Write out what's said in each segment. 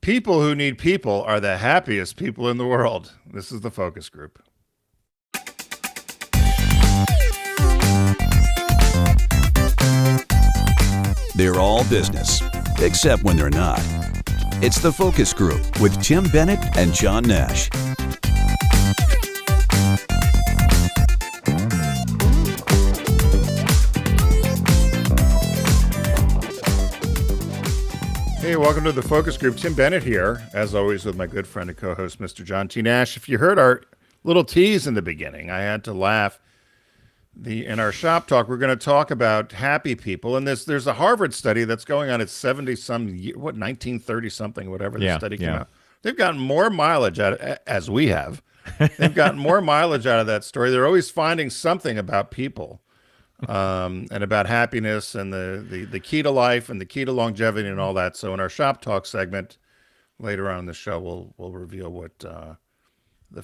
People who need people are the happiest people in the world. This is the focus group. They're all business, except when they're not. It's the Focus Group with Tim Bennett and John Nash. Hey, welcome to the Focus Group. Tim Bennett here, as always, with my good friend and co-host, Mr. John T. Nash. If you heard our little tease in the beginning, I had to laugh. In our shop talk, we're going to talk about happy people, and there's a Harvard study that's going on at 1930-something, whatever the study came out. They've gotten more mileage out of, as we have. They've gotten more mileage out of that story. They're always finding something about people, and about happiness and the key to life and the key to longevity and all that. So in our shop talk segment later on in the show, we'll reveal what the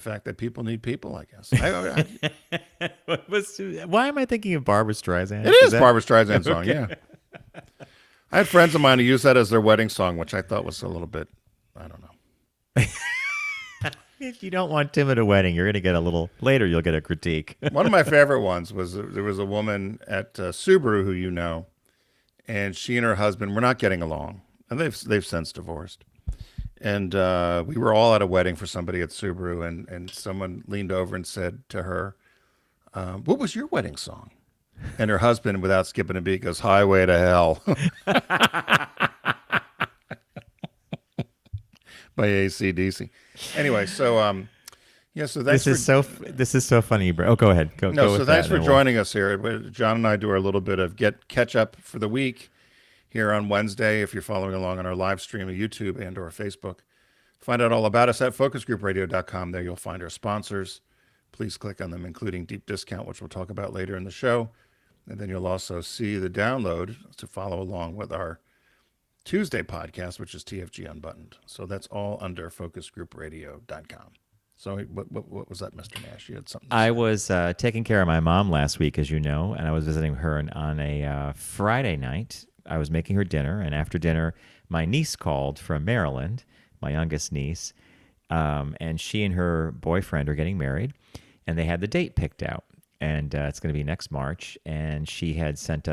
fact that people need people, I guess. Why am I thinking of Barbra Streisand? It is Barbra Streisand song, yeah. I had friends of mine who used that as their wedding song, which I thought was a little bit, I don't know. If you don't want Tim at a wedding, you're going to get later you'll get a critique. One of my favorite ones was there was a woman at Subaru who you know, and she and her husband were not getting along, and they've since divorced. And we were all at a wedding for somebody at Subaru, and someone leaned over and said to her, what was your wedding song? And her husband, without skipping a beat, goes, Highway to Hell by AC/DC. Anyway, so so thanks this is so funny, bro. Oh, go ahead. So thanks for joining us here. John and I do our little bit of catch up for the week here on Wednesday. If you're following along on our live stream of YouTube and or Facebook, find out all about us at focusgroupradio.com. There you'll find our sponsors. Please click on them, including Deep Discount, which we'll talk about later in the show. And then you'll also see the download to follow along with our Tuesday podcast, which is TFG Unbuttoned. So that's all under focusgroupradio.com. So what was that, Mr. Nash? You had something to say. I was taking care of my mom last week, as you know, and I was visiting her on a Friday night. I was making her dinner, and after dinner, my niece called from Maryland, my youngest niece, and she and her boyfriend are getting married, and they had the date picked out, and it's going to be next March, and she sent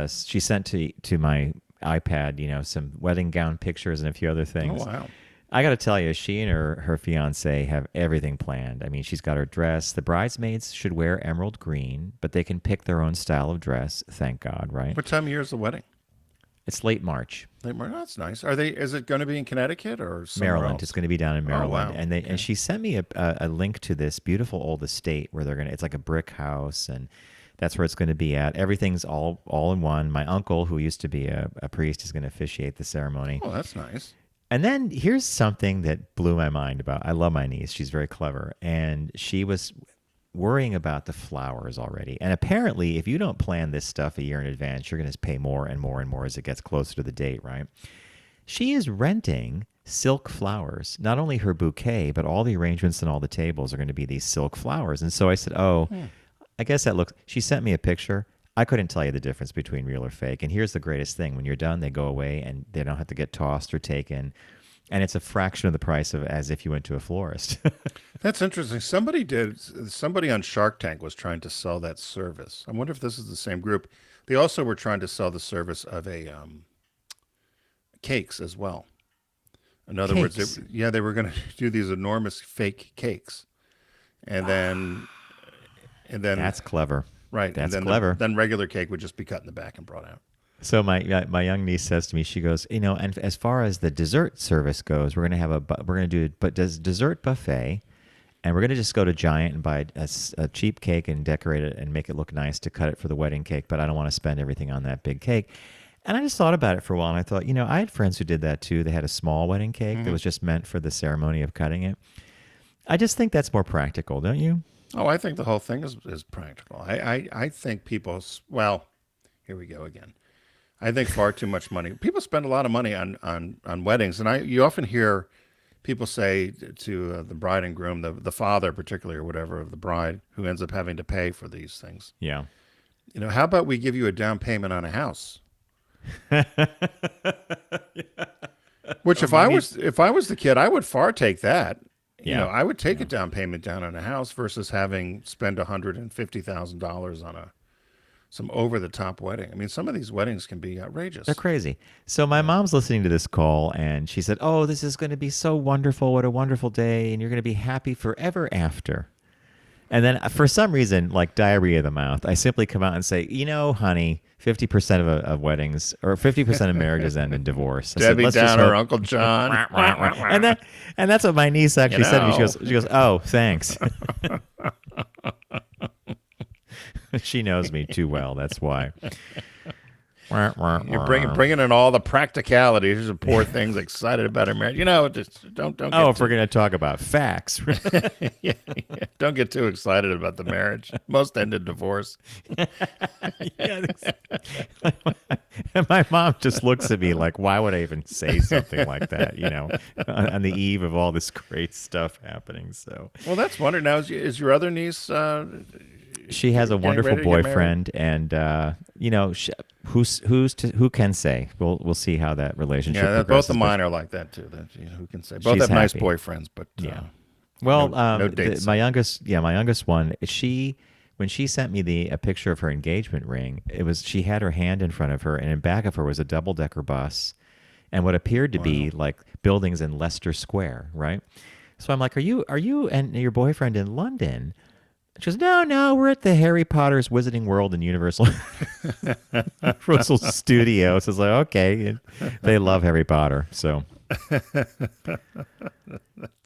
to my iPad, some wedding gown pictures and a few other things. Oh, wow. I got to tell you, she and her fiance have everything planned. I mean, she's got her dress. The bridesmaids should wear emerald green, but they can pick their own style of dress, thank God, right? What time of year is the wedding? It's late March. Late March. That's nice. Is it going to be in Connecticut or somewhere Maryland? else? It's going to be down in Maryland. Oh, wow. And she sent me a link to this beautiful old estate where it's like a brick house, and that's where it's going to be at. Everything's all in one. My uncle, who used to be a priest, is going to officiate the ceremony. Oh, that's nice. And then here's something that blew my mind about. I love my niece. She's very clever. And she was worrying about the flowers already. And apparently, if you don't plan this stuff a year in advance, you're going to pay more and more and more as it gets closer to the date, right? She is renting silk flowers. Not only her bouquet, but all the arrangements and all the tables are going to be these silk flowers. And so I said, I guess that looks... She sent me a picture. I couldn't tell you the difference between real or fake. And here's the greatest thing. When you're done, they go away and they don't have to get tossed or taken. And it's a fraction of the price of as if you went to a florist. That's interesting. Somebody on Shark Tank was trying to sell that service. I wonder if this is the same group. They also were trying to sell the service of cakes as well. In other words, they were going to do these enormous fake cakes. And then That's clever. Right. That's and then clever. Then regular cake would just be cut in the back and brought out. So my young niece says to me, she goes, and as far as the dessert service goes, we're going to do dessert buffet, and we're going to just go to Giant and buy a cheap cake and decorate it and make it look nice to cut it for the wedding cake, but I don't want to spend everything on that big cake. And I just thought about it for a while, and I thought, I had friends who did that too. They had a small wedding cake that was just meant for the ceremony of cutting it. I just think that's more practical, don't you? Oh, I think the whole thing is practical. I think here we go again. I think far too much money. People spend a lot of money on weddings, and you often hear people say to the bride and groom, the father particularly or whatever of the bride, who ends up having to pay for these things. Yeah. How about we give you a down payment on a house? Yeah. Which if I was the kid, I would far take that. You Yeah. know, I would take a down payment down on a house versus having spend $150,000 on some over the top wedding. I mean, some of these weddings can be outrageous. They're crazy. So my mom's listening to this call, and she said, "Oh, this is going to be so wonderful. What a wonderful day, and you're going to be happy forever after." And then for some reason, like diarrhea of the mouth, I simply come out and say, "You know, honey, 50% of weddings or 50% of marriages end in divorce." I said, Debbie "Let's just Downer, hope-" Uncle John. and that's what my niece actually said to me. know. She goes, "Oh, thanks." She knows me too well. That's why. You're bringing in all the practicalities of poor things excited about her marriage. You know, just don't. Get Oh, if we're going to talk about facts. yeah, don't get too excited about the marriage. Most end in divorce. Yeah, and my mom just looks at me like, why would I even say something like that, you know, on the eve of all this great stuff happening. So, Well, that's wonderful. Now, is your other niece? she has a Getting wonderful ready to get boyfriend, and you know, who can say? We'll see how that relationship. Yeah, both progresses, of but- mine are like that too. That who can say? Both She's have nice happy. boyfriends, but Yeah. Well, no dates. my youngest one, when she sent me a picture of her engagement ring, she had her hand in front of her, and in back of her was a double-decker bus, and what appeared to be like buildings in Leicester Square, right? So I'm like, are you and your boyfriend in London? She goes, no, we're at the Harry Potter's Wizarding World in Universal Studios. So it's like, okay, they love Harry Potter, so.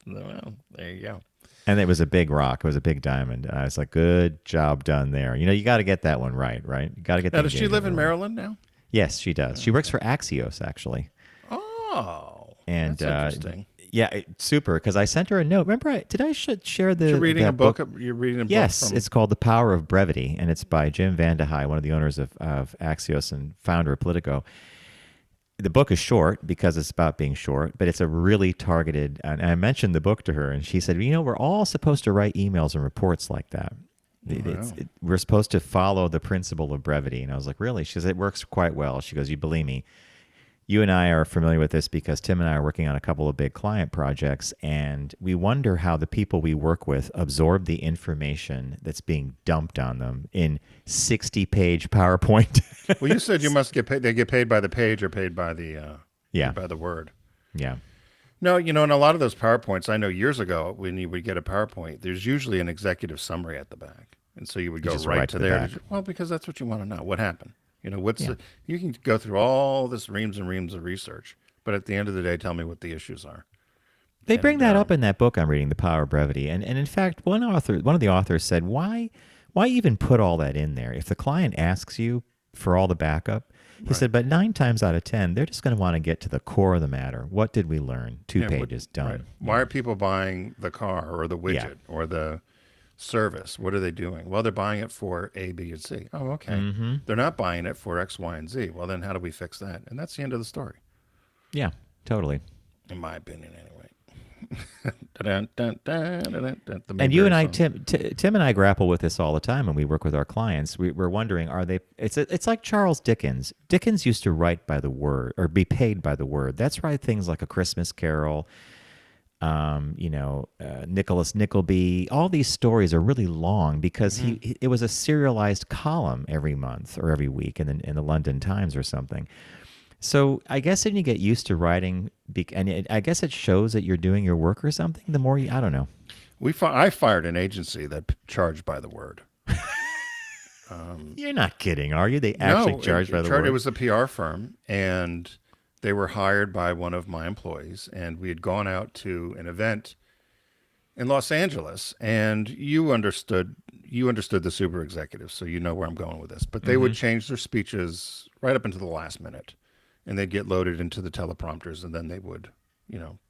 Well, there you go. And it was a big rock. It was a big diamond. I was like, good job done there. You know, you got to get that one right? You got to get. Now, the does she engagement live in ring. Maryland now? Yes, she does. She works for Axios, actually. Oh, And that's interesting. Yeah, super. Because I sent her a note. Remember, did I share the? You're reading that a book. You're reading a book. Yes, from, it's called The Power of Brevity, and it's by Jim Vandehei, one of the owners of Axios and founder of Politico. The book is short because it's about being short, but it's a really targeted. And I mentioned the book to her, and she said, "You know, we're all supposed to write emails and reports like that. We're supposed to follow the principle of brevity." And I was like, "Really?" She says, "It works quite well." She goes, "You believe me? You and I are familiar with this because Tim and I are working on a couple of big client projects, and we wonder how the people we work with absorb the information that's being dumped on them in 60-page PowerPoint." Well, you said you must get paid. They get paid by the page or paid by the by the word. Yeah. No, you know, in a lot of those PowerPoints, I know years ago when you would get a PowerPoint, there's usually an executive summary at the back, and so you would go just right right to to the there. back. Well, because that's what you want to know. What happened? You know, you can go through all this reams and reams of research, but at the end of the day, tell me what the issues are. They bring that up in that book I'm reading, The Power of Brevity. And in fact, one of the authors said, why even put all that in there? If the client asks you for all the backup, he said, but 9 times out of 10, they're just going to want to get to the core of the matter. What did we learn? 2 pages, done. Right. Why are people buying the car or the widget or the service? What are they doing? Well, they're buying it for A, B, and C. Oh, okay. Mm-hmm. They're not buying it for X, Y, and Z. Well, then how do we fix that? And that's the end of the story. Yeah, totally. In my opinion, anyway. And you and I, Tim and I grapple with this all the time when we work with our clients. We're wondering, are they? It's like Charles Dickens. Dickens used to write by the word or be paid by the word. That's why things like A Christmas Carol, Nicholas Nickleby, all these stories are really long because it was a serialized column every month or every week in the London Times or something. So I guess then you get used to writing, and I guess it shows that you're doing your work or something. The more I don't know. I fired an agency that charged by the word. You're not kidding, are you? They actually charged by the word. It was a PR firm, and they were hired by one of my employees, and we had gone out to an event in Los Angeles, and you understood the super executives, so you know where I'm going with this. But they would change their speeches right up into the last minute, and they'd get loaded into the teleprompters, and then they would,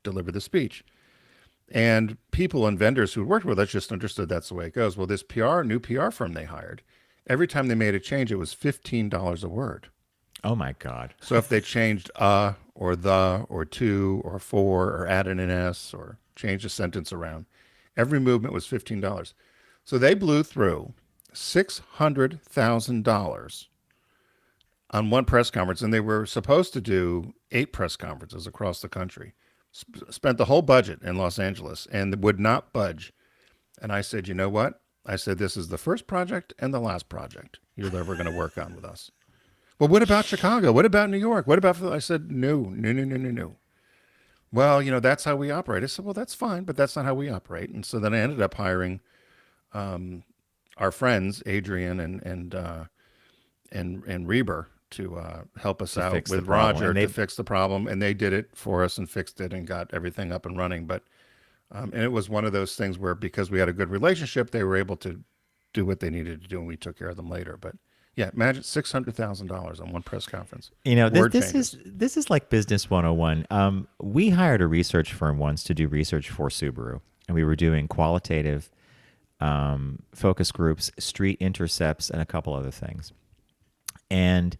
deliver the speech. And people and vendors who worked with us just understood that's the way it goes. Well, this new PR firm they hired, every time they made a change, it was $15 a word. Oh my God. So if they changed or the or to or for or added an S or changed a sentence around, every movement was $15. So they blew through $600,000 on one press conference, and they were supposed to do 8 press conferences across the country, spent the whole budget in Los Angeles and would not budge. And I said, you know what? I said, this is the first project and the last project you're ever going to work on with us. Well, what about Chicago? What about New York? What about, I said, no. Well, that's how we operate. I said, well, that's fine, but that's not how we operate. And so then I ended up hiring our friends, Adrian and Reber, to help us out with Roger to fix the problem. And they did it for us and fixed it and got everything up and running. But and it was one of those things where because we had a good relationship, they were able to do what they needed to do, and we took care of them later. But yeah, imagine $600,000 on one press conference. This is like business 101. We hired a research firm once to do research for Subaru, and we were doing qualitative focus groups, street intercepts, and a couple other things. And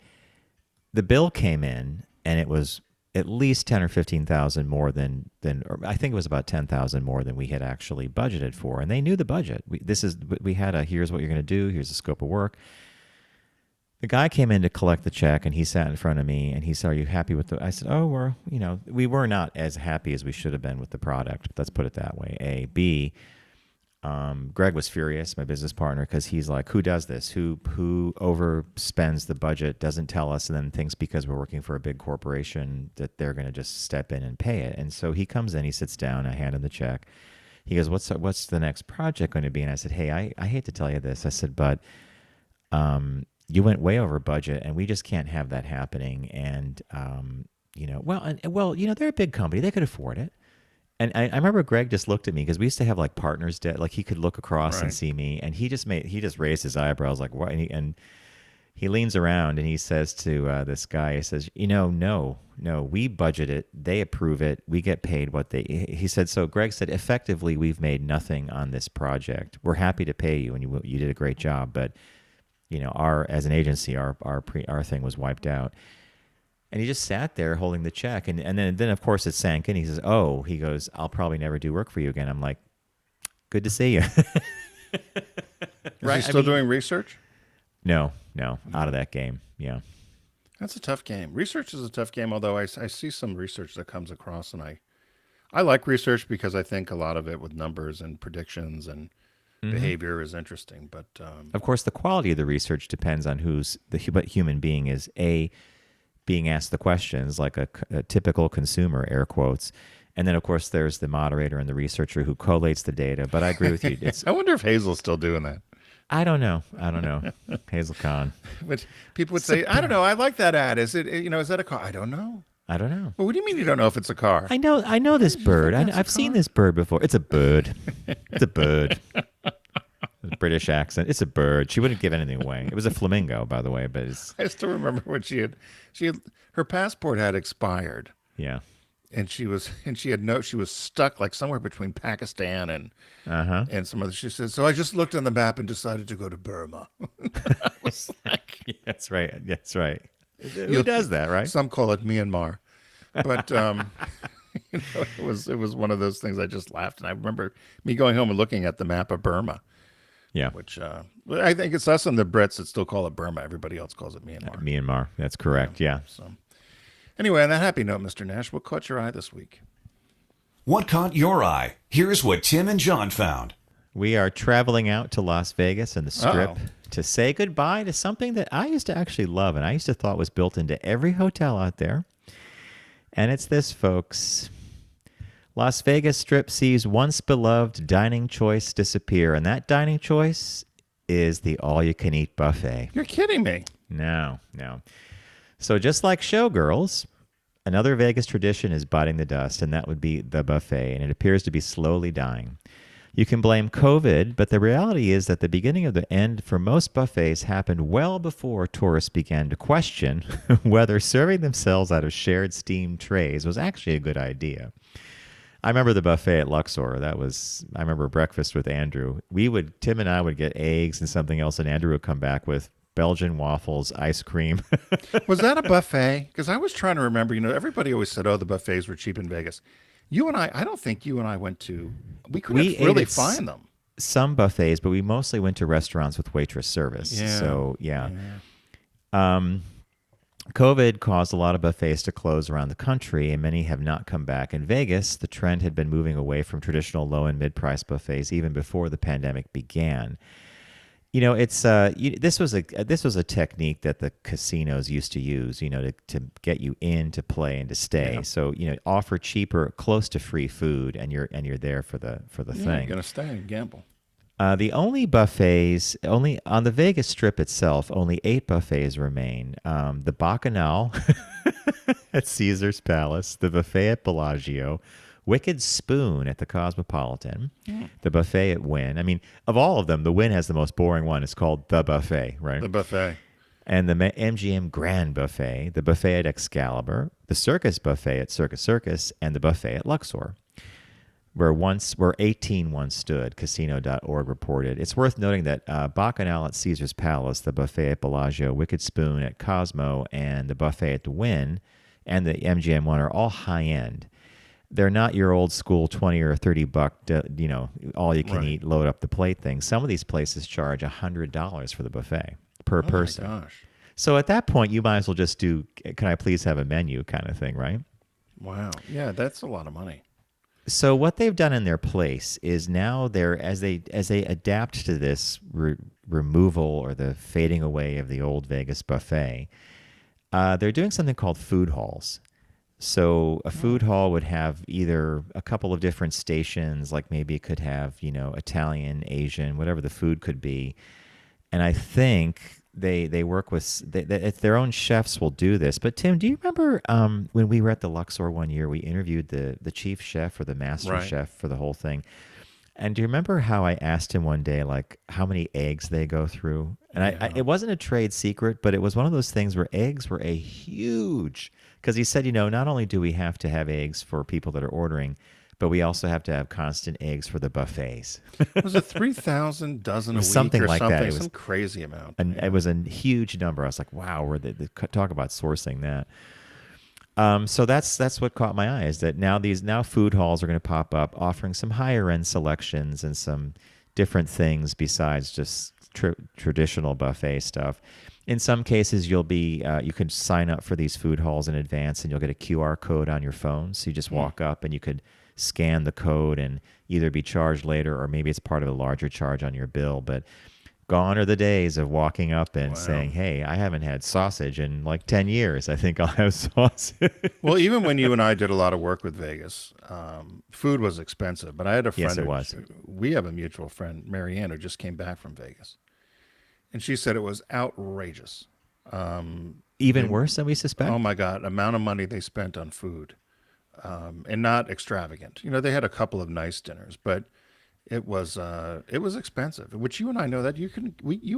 the bill came in, and it was at least 10 or 15,000 more than or I think it was about 10,000 more than we had actually budgeted for. And they knew the budget. We had here's what you're going to do. Here's the scope of work. The guy came in to collect the check, and he sat in front of me, and he said, "Are you happy with the?" I said, "Oh, we were not as happy as we should have been with the product. Let's put it that way. A, B." Greg was furious, my business partner, because he's like, "Who does this? Who overspends the budget, doesn't tell us, and then thinks because we're working for a big corporation that they're going to just step in and pay it?" And so he comes in, he sits down, I hand him the check. He goes, "What's the next project going to be?" And I said, "Hey, I hate to tell you this," I said, "but you went way over budget, and we just can't have that happening. And they're a big company; they could afford it." And I remember Greg just looked at me because we used to have like partners, like he could look across and see me, and he just raised his eyebrows like, "What?" And he leans around and he says to this guy, he says, "No, we budget it, they approve it, we get paid what they." He said, so Greg said, effectively, we've made nothing on this project. We're happy to pay you, and you did a great job, but as an agency, our thing was wiped out. And he just sat there holding the check. And then of course, it sank in. He says, "Oh," he goes, "I'll probably never do work for you again." I'm like, "Good to see you." Is he still doing research? No, out of that game. Yeah. That's a tough game. Research is a tough game, although I see some research that comes across, and I like research because I think a lot of it with numbers and predictions and behavior is interesting. But of course, the quality of the research depends on what human being is, being asked the questions, like a typical consumer, air quotes. And then, of course, there's the moderator and the researcher who collates the data. But I agree with you. I wonder if Hazel's still doing that. I don't know. Hazel Khan. But people would say, "I don't know. I like that ad. Is it? Is that a car?" I don't know. Well, what do you mean you don't know if it's a car? I know this bird. I've seen this bird before. It's a bird. It's a bird. British accent. It's a bird. She wouldn't give anything away. It was a flamingo, by the way. But I still remember when her passport had expired. Yeah, and she was stuck like somewhere between Pakistan and some other. She said, "So I just looked on the map and decided to go to Burma." I was like, yeah, that's right. Who does that, right? Some call it Myanmar, but it was one of those things. I just laughed, and I remember me going home and looking at the map of Burma. Yeah, which I think it's us and the Brits that still call it Burma. Everybody else calls it Myanmar. Myanmar, that's correct. Yeah. So, anyway, on that happy note, Mr. Nash, what caught your eye this week? What caught your eye? Here's what Tim and John found. We are traveling out to Las Vegas and the Strip to say goodbye to something that I used to actually love, and I used to thought was built into every hotel out there. And it's this, folks. Las Vegas Strip sees once beloved dining choice disappear, and that dining choice is the all-you-can-eat buffet. You're kidding me. No. So just like Showgirls, another Vegas tradition is biting the dust, and that would be the buffet, and it appears to be slowly dying. You can blame COVID, but the reality is that the beginning of the end for most buffets happened well before tourists began to question whether serving themselves out of shared steamed trays was actually a good idea. I remember the buffet at Luxor. I remember breakfast with Andrew. Tim and I would get eggs and something else, and Andrew would come back with Belgian waffles, ice cream. Was that a buffet? Because I was trying to remember, everybody always said, "Oh, the buffets were cheap in Vegas." You and I don't think you and I went to, we couldn't really find them. Some buffets, but we mostly went to restaurants with waitress service. Yeah. So, yeah. COVID caused a lot of buffets to close around the country, and many have not come back. In Vegas, the trend had been moving away from traditional low and mid-price buffets even before the pandemic began. It's this was a technique that the casinos used to use, to get you in to play and to stay. Yeah. So offer cheaper, close to free food, and you're there for the You're thing. gonna stay and gamble. The only buffets, only on the Vegas Strip itself, only 8 buffets remain. The Bacchanal at Caesar's Palace, the buffet at Bellagio, Wicked Spoon at the Cosmopolitan, the buffet at Wynn. I mean, of all of them, the Wynn has the most boring one. It's called the Buffet, right? The buffet. And the MGM Grand Buffet, the buffet at Excalibur, the Circus Buffet at Circus Circus, and the buffet at Luxor, where 18 once stood, casino.org reported. It's worth noting that Bacchanal at Caesar's Palace, the buffet at Bellagio, Wicked Spoon at Cosmo, and the buffet at the Wynn, and the MGM one are all high-end. They're not your old school $20 or $30, all you can eat, load up the plate thing. Some of these places charge $100 for the buffet per person. Oh my gosh. So at that point, you might as well just do, can I please have a menu kind of thing, right? Wow. Yeah, that's a lot of money. So what they've done in their place is now as they adapt to this removal or the fading away of the old Vegas buffet, they're doing something called food halls. So a food hall would have either a couple of different stations, like maybe it could have, Italian, Asian, whatever the food could be. And I think they work with, their own chefs will do this. But Tim, do you remember when we were at the Luxor one year, we interviewed the chief chef or the master chef for the whole thing. And do you remember how I asked him one day, like, how many eggs they go through? And it wasn't a trade secret, but it was one of those things where eggs were a huge, because he said, not only do we have to have eggs for people that are ordering, but we also have to have constant eggs for the buffets. Was it 3,000 dozen a week something or like something? that. It was some crazy amount. And it was a huge number. I was like, wow, where they talk about sourcing that. So that's what caught my eye, is that now food halls are going to pop up offering some higher end selections and some different things besides just traditional buffet stuff. In some cases, you can sign up for these food halls in advance, and you'll get a QR code on your phone. So you just walk up and you could scan the code and either be charged later, or maybe it's part of a larger charge on your bill. But gone are the days of walking up and saying, hey, I haven't had sausage in like 10 years. I think I'll have sausage. Well, even when you and I did a lot of work with Vegas, food was expensive. But I had a friend. Yes, it was. We have a mutual friend, Marianne, who just came back from Vegas. And she said it was outrageous. Even worse than we suspect? Oh, my God. Amount of money they spent on food. And not extravagant. They had a couple of nice dinners, but it was expensive. Which you and I know that you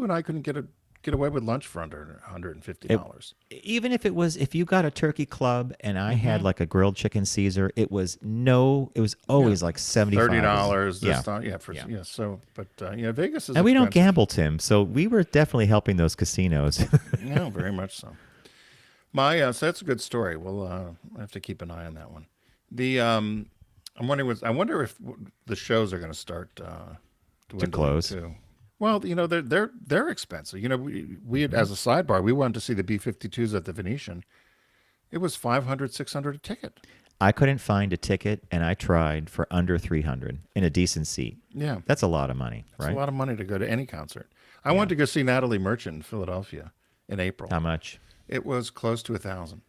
and I couldn't get away with lunch for under $150. Even if you got a turkey club and I had like a grilled chicken Caesar, it was always like $75. $30. So, but Vegas is. And we don't expensive. gamble, Tim. So we were definitely helping those casinos. Yeah, very much so. So that's a good story. We'll have to keep an eye on that one. I wonder if the shows are going to start dwindling close too. Well, they're expensive. We had, as a sidebar, we wanted to see the B-52s at the Venetian. It was $500, $600 a ticket. I couldn't find a ticket, and I tried for under $300 in a decent seat. Yeah, that's a lot of money, right? It's a lot of money to go to any concert. I wanted to go see Natalie Merchant in Philadelphia in April. How much? It was close to $1,000.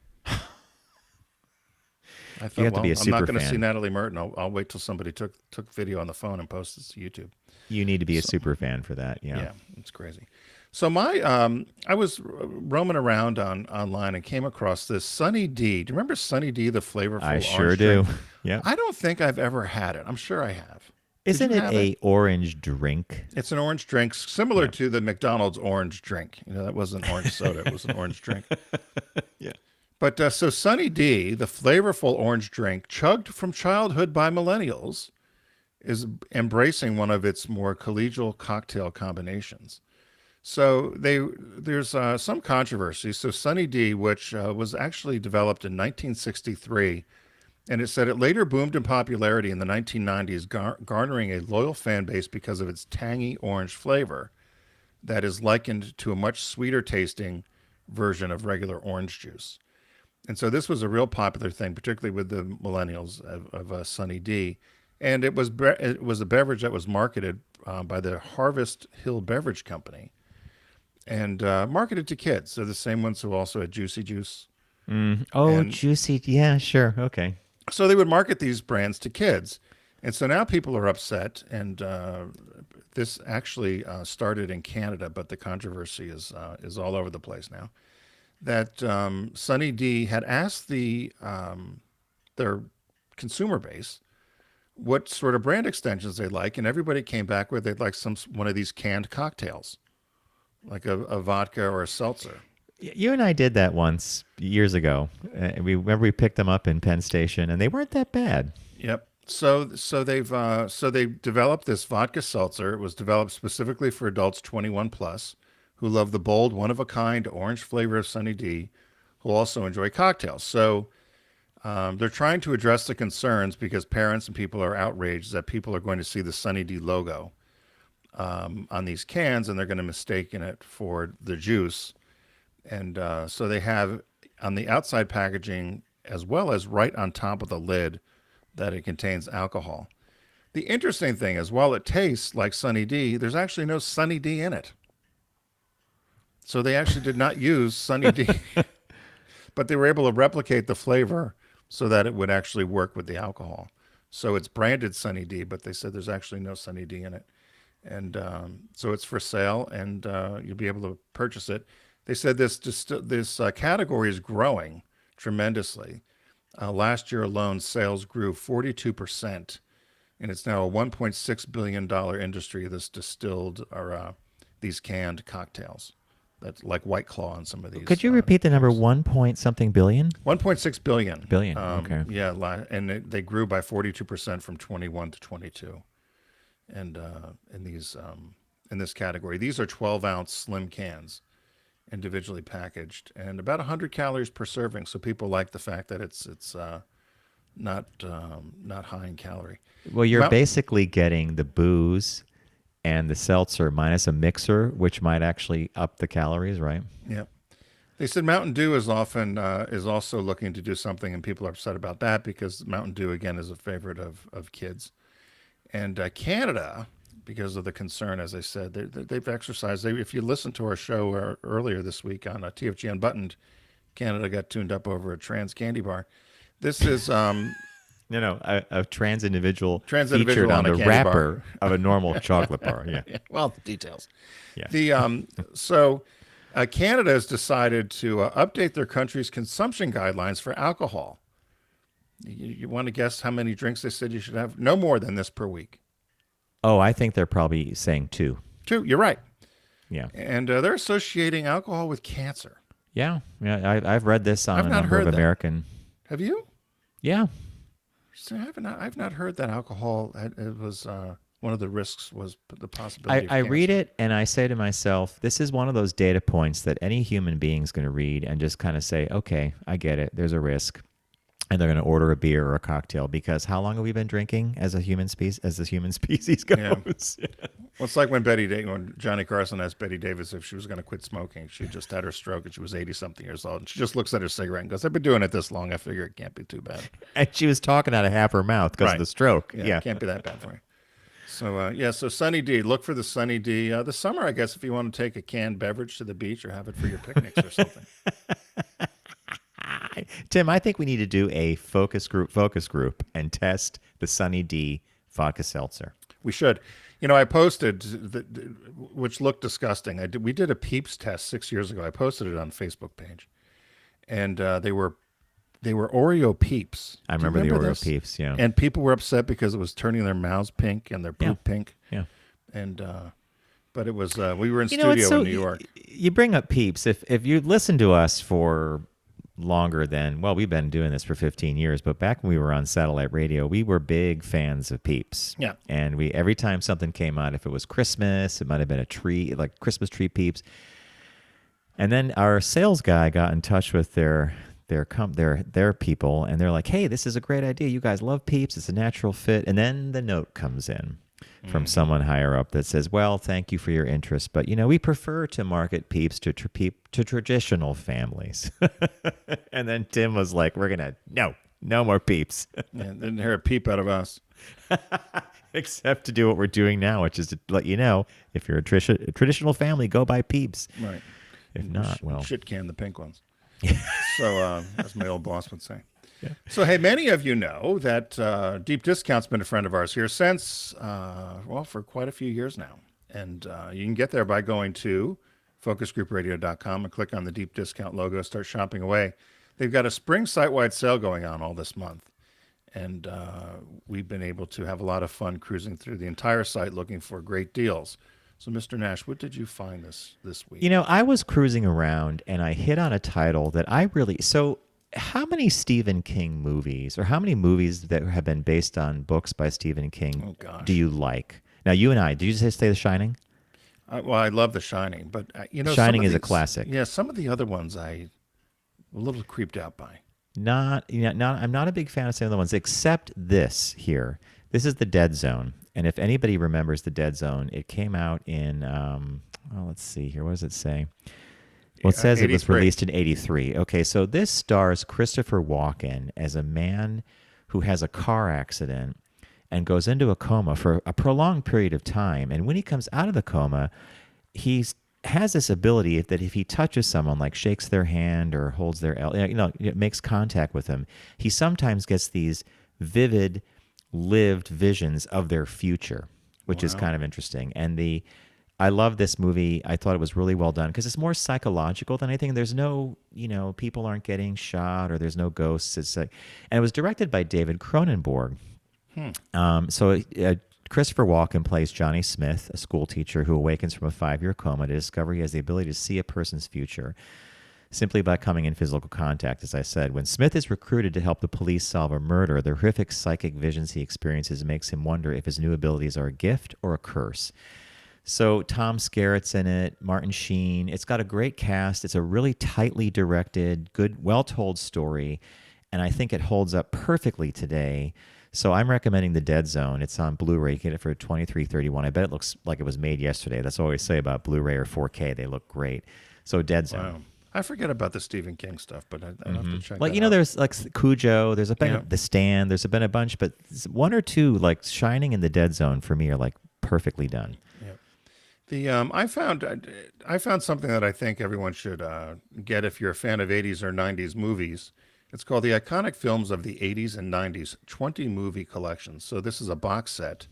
I thought, you have to be a super I'm not going to fan. see Natalie Merton. I'll wait till somebody took video on the phone and posted it to YouTube. You need to be a super fan for that. Yeah, it's crazy. So I was roaming around online and came across this Sunny D. Do you remember Sunny D, the flavorful? I sure orange do. drink? Yeah. I don't think I've ever had it. I'm sure I have. Isn't it a orange drink? It's an orange drink similar to the McDonald's orange drink. That wasn't orange soda. It was an orange drink. Yeah. But so Sunny D, the flavorful orange drink chugged from childhood by millennials, is embracing one of its more collegial cocktail combinations. So there's some controversy. So Sunny D, which was actually developed in 1963, and it said it later boomed in popularity in the 1990s, garnering a loyal fan base because of its tangy orange flavor that is likened to a much sweeter tasting version of regular orange juice. And so this was a real popular thing, particularly with the millennials of Sunny D. And it was a beverage that was marketed by the Harvest Hill Beverage Company and marketed to kids. They're the same ones who also had Juicy Juice. Oh, And juicy. Yeah, sure. Okay. so they would market these brands to kids. And so now people are upset. And this actually started in Canada, but the controversy is all over the place now. That Sunny D had asked their consumer base what sort of brand extensions they like, and everybody came back with they'd like one of these canned cocktails, like a vodka or a seltzer. You and I did that once years ago. We picked them up in Penn Station, and they weren't that bad. Yep. So they developed this vodka seltzer. It was developed specifically for adults 21 plus who love the bold, one of a kind orange flavor of Sunny D, who also enjoy cocktails. So they're trying to address the concerns because parents and people are outraged that people are going to see the Sunny D logo on these cans and they're going to mistake it for the juice. And so they have on the outside packaging, as well as right on top of the lid, that it contains alcohol. The interesting thing is, while it tastes like Sunny D, there's actually no Sunny D in it. So they actually did not use Sunny D, but they were able to replicate the flavor so that it would actually work with the alcohol. So it's branded Sunny D, but they said there's actually no Sunny D in it. And so it's for sale, and you'll be able to purchase it. They said this category is growing tremendously. Last year alone, sales grew 42%, and it's now a $1.6 billion industry, this distilled or these canned cocktails. That's like White Claw on some of these. Could you repeat the number? 1 point something billion? 1.6 billion. Billion. Okay. Yeah, and they grew by 42% from 21 to 22. And in this category, these are 12-ounce slim cans, individually packaged, and about 100 calories per serving. So people like the fact that it's not high in calorie. Well, you're basically getting the booze and the seltzer minus a mixer, which might actually up the calories, right? Yeah. They said Mountain Dew is also looking to do something, and people are upset about that because Mountain Dew, again, is a favorite of kids. And Canada, because of the concern, as I said, they've exercised. If you listen to our show earlier this week on TFG Unbuttoned, Canada got tuned up over a trans candy bar. This is... a trans individual featured featured on on a the candy wrapper bar. of a normal chocolate bar. Yeah. Well, details. Yeah. Canada has decided to update their country's consumption guidelines for alcohol. You want to guess how many drinks they said you should have? No more than this per week. Oh, I think they're probably saying 2. 2, you're right. Yeah. And they're associating alcohol with cancer. Yeah. I've read this on I've a not number heard of that. American. Have you? Yeah. See, I've not heard that alcohol was one of the risks was the possibility of I cancer. read it and I say to myself, this is one of those data points that any human being is going to read and just kind of say, okay, I get it. There's a risk. And they're going to order a beer or a cocktail because how long have we been drinking as a human species? As the human species goes. Yeah. Well, it's like when when Johnny Carson asked Betty Davis if she was going to quit smoking. She just had her stroke and she was 80-something years old. And she just looks at her cigarette and goes, "I've been doing it this long. I figure it can't be too bad." And she was talking out of half her mouth because of the stroke. Yeah, it can't be that bad for you. So so Sunny D. Look for the Sunny D. The summer, I guess, if you want to take a canned beverage to the beach or have it for your picnics or something. Tim, I think we need to do a focus group and test the Sunny D vodka seltzer. We should. I posted, which looked disgusting. We did a Peeps test 6 years ago. I posted it on the Facebook page. And they were Oreo Peeps. I remember the Oreo this? Peeps, yeah. And people were upset because it was turning their mouths pink and their poop pink. Yeah. And but it was we were in studio in New York. You bring up Peeps. If you listen to us for longer than, well, we've been doing this for 15 years, but back when we were on satellite radio, we were big fans of Peeps. Yeah. And every time something came out, if it was Christmas, it might have been a tree, like Christmas tree Peeps. And then our sales guy got in touch with their people, and they're like, "Hey, this is a great idea. You guys love Peeps. It's a natural fit." And then the note comes in. from someone higher up that says, well, thank you for your interest, but, we prefer to market Peeps to traditional families. And then Tim was like, no more Peeps. And didn't hear a peep out of us. Except to do what we're doing now, which is to let you know, if you're a traditional family, go buy Peeps. Right. If not, well. Shit can the pink ones. So, as my old boss would say. Yeah. So, hey, many of you know that Deep Discount's been a friend of ours here since, for quite a few years now. And you can get there by going to focusgroupradio.com and click on the Deep Discount logo, start shopping away. They've got a spring site-wide sale going on all this month. And we've been able to have a lot of fun cruising through the entire site looking for great deals. So, Mr. Nash, what did you find this week? I was cruising around and I hit on a title that so how many Stephen King movies, or how many movies that have been based on books by Stephen King do you like? Now, you and I, did you just say The Shining? I love The Shining, but Shining is a classic. Yeah, some of the other ones I'm a little creeped out by. I'm not a big fan of some of the ones, except this here. This is The Dead Zone. And if anybody remembers The Dead Zone, it came out in, let's see here. What does it say? Well, it says 83. It was released in 83. Okay, so this stars Christopher Walken as a man who has a car accident and goes into a coma for a prolonged period of time. And when he comes out of the coma, he has this ability that if he touches someone, like shakes their hand or holds their, it makes contact with them, he sometimes gets these vivid, lived visions of their future, which is kind of interesting. And I love this movie. I thought it was really well done because it's more psychological than anything. There's no, people aren't getting shot or there's no ghosts. It's and it was directed by David Cronenberg. Christopher Walken plays Johnny Smith, a school teacher who awakens from a 5-year coma to discover he has the ability to see a person's future simply by coming in physical contact, as I said. When Smith is recruited to help the police solve a murder, the horrific psychic visions he experiences makes him wonder if his new abilities are a gift or a curse. So Tom Skerritt's in it, Martin Sheen. It's got a great cast. It's a really tightly directed, good, well-told story, and I think it holds up perfectly today. So I'm recommending The Dead Zone. It's on Blu-ray. You get it for $23.31. I bet it looks like it was made yesterday. That's what I always say about Blu-ray or 4K. They look great. So Dead Zone. Wow. I forget about the Stephen King stuff, but I have to check like, that out. There's like Cujo, there's The Stand, there's been a bunch, but one or two, like Shining and The Dead Zone for me are like perfectly done. Yeah. I found something that I think everyone should get if you're a fan of 80s or 90s movies. It's called The Iconic Films of the 80s and 90s 20 Movie Collections. So this is a box set.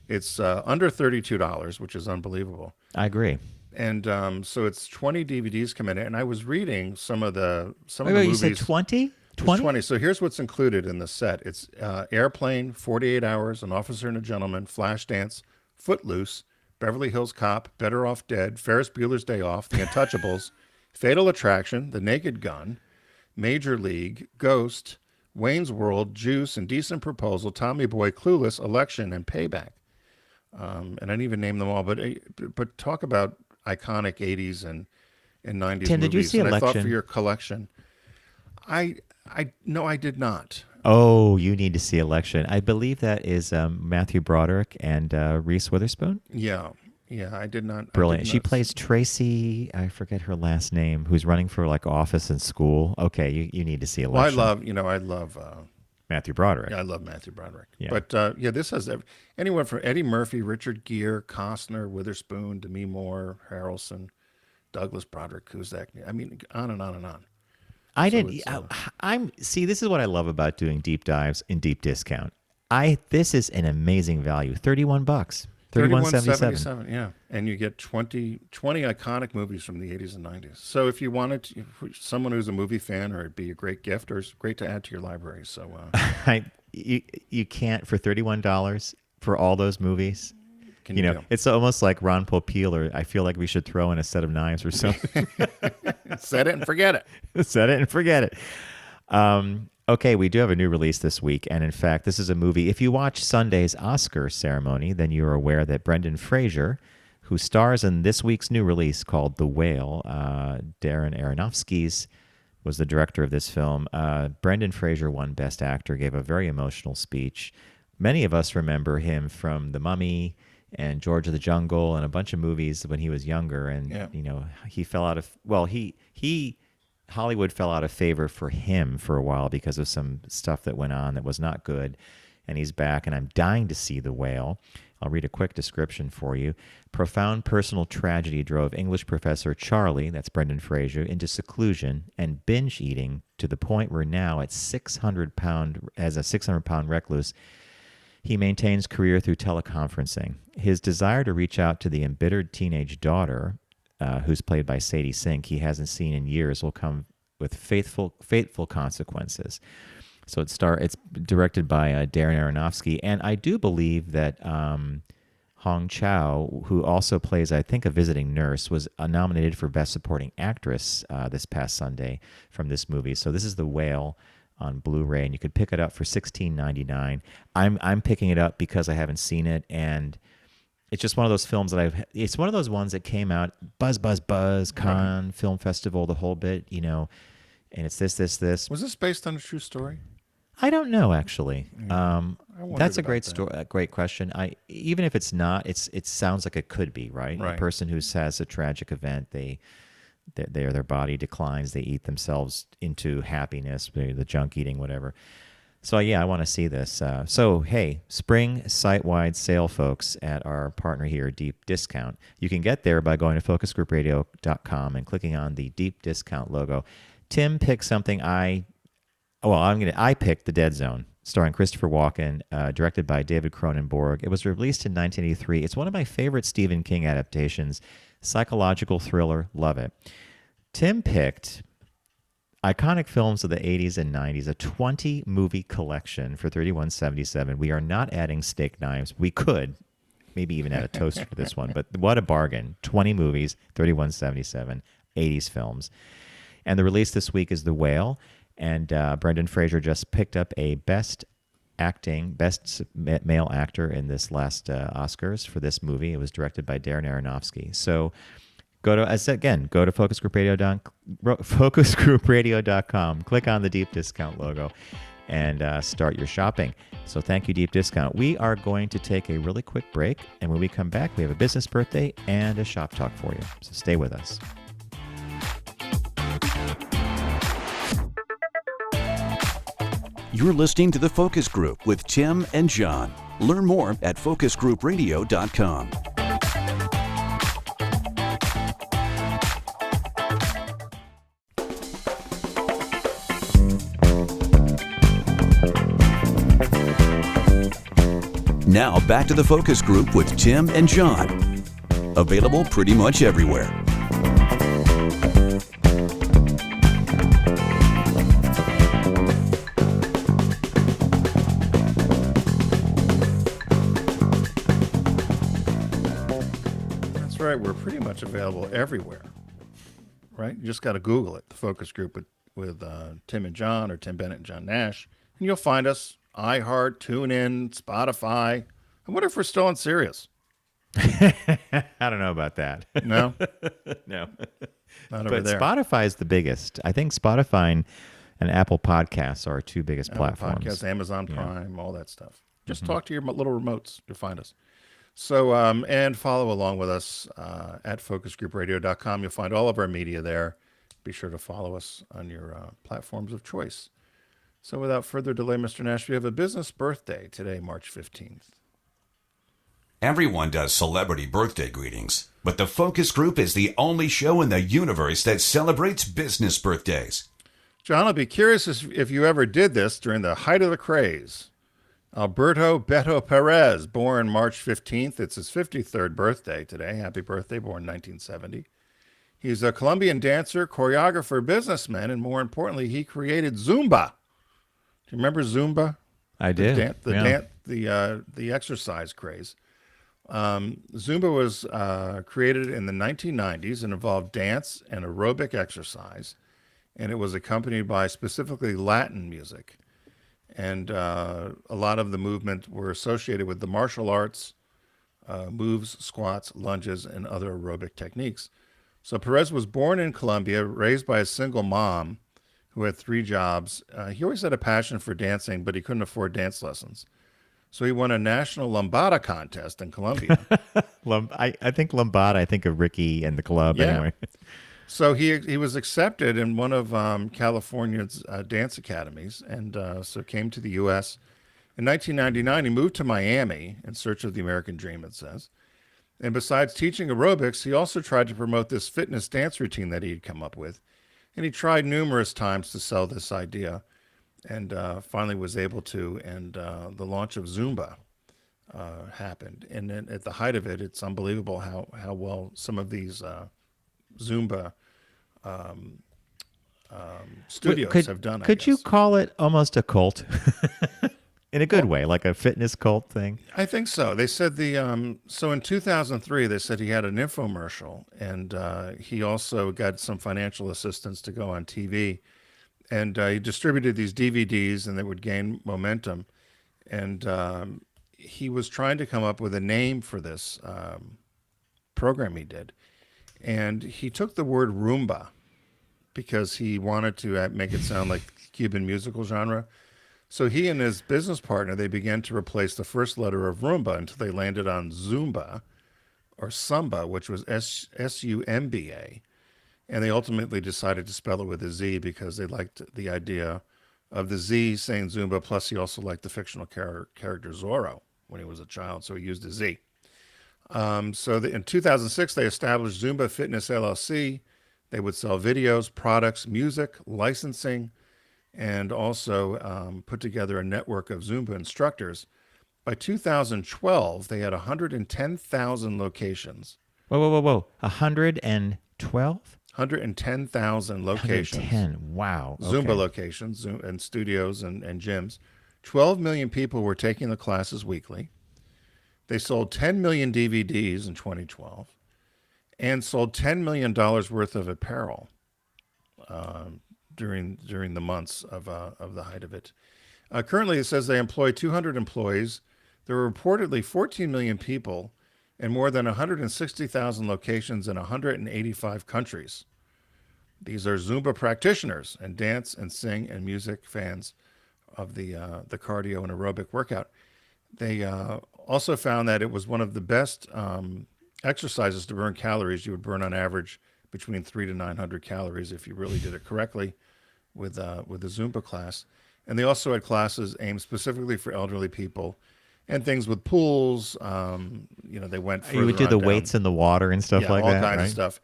It's under $32, which is unbelievable. I agree. And so it's 20 DVDs come in, and I was reading some of the Wait, movies. You said 20? 20. So here's what's included in the set. It's Airplane, 48 Hours, An Officer and a Gentleman, Flashdance, Footloose, Beverly Hills Cop, Better Off Dead, Ferris Bueller's Day Off, The Untouchables, Fatal Attraction, The Naked Gun, Major League, Ghost, Wayne's World, Juice, Indecent Proposal, Tommy Boy, Clueless, Election, and Payback. And I didn't even name them all, but talk about iconic 80s and 90s Tim, movies. did you see and Election? I thought for your collection, no, I did not. Oh, you need to see Election. I believe that is Matthew Broderick and Reese Witherspoon. Yeah, I did not. Brilliant. She plays Tracy, I forget her last name, who's running for like office in school. Okay, you need to see Election. Well, I love Matthew Broderick. Yeah, I love Matthew Broderick. Yeah. But this has anyone from Eddie Murphy, Richard Gere, Costner, Witherspoon, Demi Moore, Harrelson, Douglas Broderick, Cusack. I mean, on and on and on. This is what I love about doing deep dives in deep discount. This is an amazing value. $31. $31.77. Yeah. And you get 20 iconic movies from the 80s and 90s. So if you wanted someone who's a movie fan, or it'd be a great gift, or it's great to add to your library. So you can't, for $31 for all those movies. Can you it's almost like Ron Popeil, or I feel like we should throw in a set of knives or something. Set it and forget it. Set it and forget it. Okay, we do have a new release this week, and in fact, this is a movie. If you watch Sunday's Oscar ceremony, then you are aware that Brendan Fraser, who stars in this week's new release called The Whale, Darren Aronofsky's was the director of this film. Brendan Fraser won Best Actor, gave a very emotional speech, many of us remember him from The Mummy and George of the Jungle and a bunch of movies when he was younger. And Yeah. he fell out of he Hollywood fell out of favor for him for a while because of some stuff that went on that was not good. And he's back, and I'm dying to see The Whale. I'll read a quick description for you. Profound personal tragedy drove English professor Charlie, that's Brendan Fraser, into seclusion and binge eating to the point where now at 600-pound, as a 600-pound recluse, he maintains career through teleconferencing. His desire to reach out to the embittered teenage daughter, who's played by Sadie Sink, he hasn't seen in years, will come with fateful consequences. So it's directed by Darren Aronofsky, and I do believe that Hong Chow, who also plays, I think, a visiting nurse, was nominated for Best Supporting Actress this past Sunday from this movie. So this is The Whale on Blu-ray, and you could pick it up for $16.99. I'm picking it up because I haven't seen it, and it's just one of those films that it's one of those ones that came out, buzz, Cannes Film Festival, the whole bit, and it's this. Was this based on a true story? I don't know, actually. That's a great that. story. A great question. Even if it's not, it sounds like it could be, right? Right. A person who has a tragic event, their body declines, they eat themselves into happiness, the junk eating, whatever. So yeah, I want to see this. So hey, spring site-wide sale, folks, at our partner here, Deep Discount. You can get there by going to focusgroupradio.com and clicking on the Deep Discount logo. Tim picked something I picked The Dead Zone, starring Christopher Walken, directed by David Cronenberg. It was released in 1983. It's one of my favorite Stephen King adaptations. Psychological thriller, love it. Tim picked iconic films of the 80s and 90s, a 20-movie collection for $31.77. We are not adding steak knives. We could maybe even add a toaster for this one, but what a bargain. 20 movies, $31.77, 80s films. And the release this week is The Whale. And Brendan Fraser just picked up a Best Male Actor in this last Oscars for this movie. It was directed by Darren Aronofsky. So go to focusgroupradio.com, click on the Deep Discount logo, and start your shopping. So thank you, Deep Discount. We are going to take a really quick break, and when we come back, we have a business birthday and a shop talk for you. So stay with us. You're listening to The Focus Group with Tim and John. Learn more at focusgroupradio.com. Now back to The Focus Group with Tim and John. Available pretty much everywhere. Right, we're pretty much available everywhere, right? You just got to Google it, The Focus Group with Tim and John, or Tim Bennett and John Nash, and you'll find us. iHeart, TuneIn, Spotify. I wonder if we're still on Sirius. I don't know about that. No? No. Not over But there. Spotify is the biggest. I think Spotify and Apple Podcasts are our two biggest platforms. Podcasts, Amazon Prime, all that stuff. Just talk to your little remotes. You'll find us. So, and follow along with us at focusgroupradio.com. You'll find all of our media there. Be sure to follow us on your platforms of choice. So without further delay, Mr. Nash, we have a business birthday today, March 15th. Everyone does celebrity birthday greetings, but the Focus Group is the only show in the universe that celebrates business birthdays. John, I'll be curious if you ever did this during the height of the craze. Alberto Beto Perez, born March 15th. It's his 53rd birthday today. Happy birthday, born 1970. He's a Colombian dancer, choreographer, businessman, and more importantly, he created ZUMBA. Do you remember ZUMBA? I do. The exercise craze. ZUMBA was created in the 1990s and involved dance and aerobic exercise, and it was accompanied by specifically Latin music. And a lot of the movement were associated with the martial arts, moves, squats, lunges, and other aerobic techniques. So Perez was born in Colombia, raised by a single mom who had 3 jobs. He always had a passion for dancing, but he couldn't afford dance lessons. So he won a national lambada contest in Colombia. I think Lambada. I think of Ricky and the club. Yeah. Anyway. So he was accepted in one of California's dance academies, and so came to the U.S. In 1999, he moved to Miami in search of the American dream, it says. And besides teaching aerobics, he also tried to promote this fitness dance routine that he'd come up with. And he tried numerous times to sell this idea, and finally was able to. And the launch of ZUMBA happened. And then at the height of it, it's unbelievable how well some of these ZUMBA studios have done. Could you call it almost a cult? In a good way, like a fitness cult thing? I think so. They said so in 2003, they said he had an infomercial, and he also got some financial assistance to go on TV. And he distributed these DVDs, and they would gain momentum. And he was trying to come up with a name for this program he did. And he took the word Roomba because he wanted to make it sound like Cuban musical genre. So he and his business partner, they began to replace the first letter of Roomba until they landed on Zumba or Samba, which was SUMBA. And they ultimately decided to spell it with a Z because they liked the idea of the Z saying Zumba. Plus, he also liked the fictional character Zorro when he was a child, so he used a Z. In 2006, they established Zumba Fitness LLC. They would sell videos, products, music, licensing, and also put together a network of Zumba instructors. By 2012, they had 110,000 locations. Whoa. 112? 110,000 locations. 110. Wow. Okay. Zumba locations and studios and gyms. 12 million people were taking the classes weekly. They sold 10 million DVDs in 2012 and sold $10 million worth of apparel during the months of the height of it. Currently, it says they employ 200 employees. There are reportedly 14 million people and more than 160,000 locations in 185 countries. These are Zumba practitioners and dance and sing and music fans of the cardio and aerobic workout. They also found that it was one of the best exercises to burn calories. You would burn on average between 300 to 900 calories if you really did it correctly with the Zumba class. And they also had classes aimed specifically for elderly people and things with pools. They went further You would do on the down. weights in the water and stuff like all that, kinds right? of stuff.